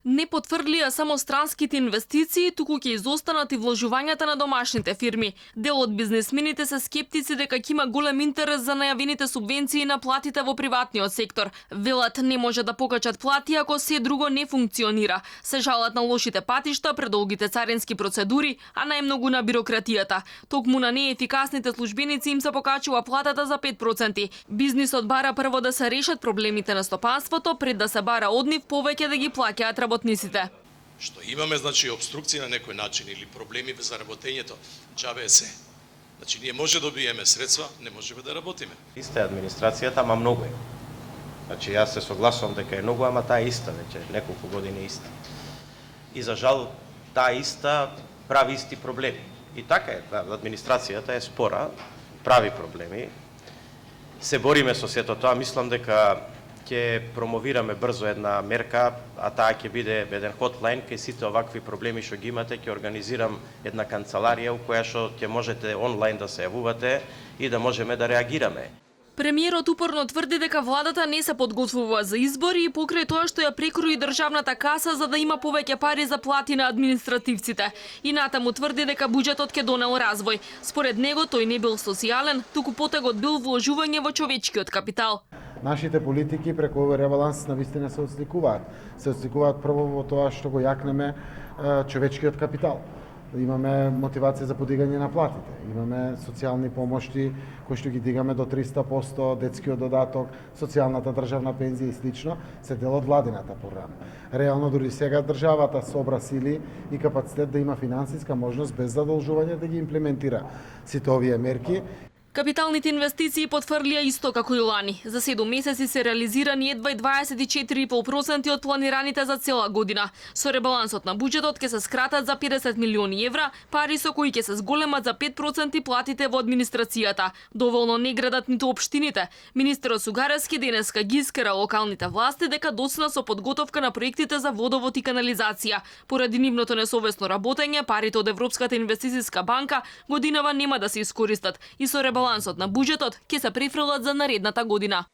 Не потврдилија само странските инвестиции, туку ќе изостанат и вложувањата на домашните фирми. Дел од бизнесмените се скептици дека ќе има голем интерес за најавените субвенции на платите во приватниот сектор. Велат не може да покачат плати ако се друго не функционира. Се жалат на лошите патишта, предолгите царински процедури, а најмногу на бирократијата. Токму на неефикасните службеници им се покачува платата за 5%. Бизнисот бара прво да се решат проблемите на стопанството пред да се бара од нив повеќе да ги плаќаат работниците. Што имаме, значи, обструкција на некој начин или проблеми за работењето, џабе е се. Значи, ние може да добиеме средства, не можеме да работиме. Иста е администрацијата, ама многу е. Значи, јас се согласувам дека е многу, ама таа е иста веќе, неколку години иста. И за жал, таа иста прави исти проблеми. И така е, администрацијата е спора, прави проблеми. Се бориме со сето тоа, мислам дека ќе промовираме брзо една мерка, а таа ќе биде еден хотлайн кај сите овакви проблеми што ги имате, ќе организирам една канцеларија у која што ќе можете онлайн да се јавувате и да можеме да реагираме. Премиерот упорно тврди дека владата не се подготвува за избори и покрај тоа што ја прекрои државната каса за да има повеќе пари за плати на административците. И натаму тврди дека буџетот ќе донел развој. Според него тој не бил социјален, туку потегот бил вложување во човечкиот капитал. Нашите политики преку овој ребаланс навистина се отсликуваат. Се отсликуваат прво во тоа што го јакнеме човечкиот капитал. Имаме мотивација за подигање на платите, имаме социјални помошти кои што ги дигаме до 300%, детскиот додаток, социјалната државна пензија и слично, се дел од владината програма. Реално дури сега државата собра сили и капацитет да има финансиска можност без задолжување да ги имплементира сите овие мерки. Капиталните инвестиции потврлија исто како и лани. За 7 месеци се реализирани едва 24,5% од планираните за цела година. Со ребалансот на буџетот ќе се скратат за 50 милиони евра, пари со кои ќе се зголемат за 5% платите во администрацијата. Доволно не градат ниту општините. Министерот Сугарески денеска ги искара локалните власти дека доцна со подготовка на проектите за водовод и канализација. Поради нивното несовесно работење, парите од Европската инвестициска банка годинава нема да се искористат и со ребалансот на буџетот ќе се префрлат за наредната година.